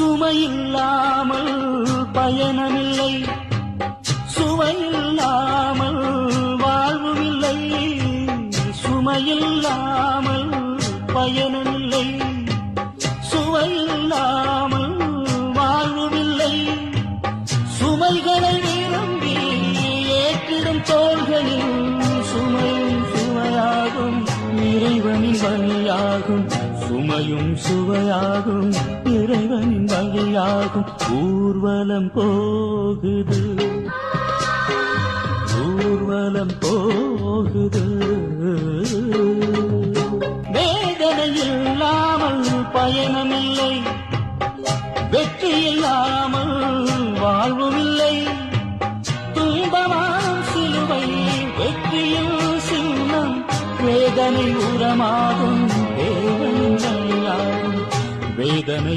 சுமையில்லாமல் பயணமில்லை, சுவையில்லாமல் வாழ்வுமில்லை. சுமையில்லாமல் பயணமில்லை, சுவையில்லாமல் வாழ்வுமில்லை. சுமைகளை விரும்பி ஏற்றிடும் தோள்களில் சுமையும் சுவையாகும், இறைவனின் வழியாகும். சுமையும் சுவையாகும், இறைவனின் வழியாகும். ஊர்வலம் போகுது, ஊர்வலம் போகுது. வேதனை இல்லாமல் பயணமில்லை, வெற்றி இல்லாமல் வாழ்வுமில்லை. துன்பமாம் சிலுவை வெற்றியில் சின்னம், வேதனை உரமாகும், தேவனின் வழியாகும். வேதனை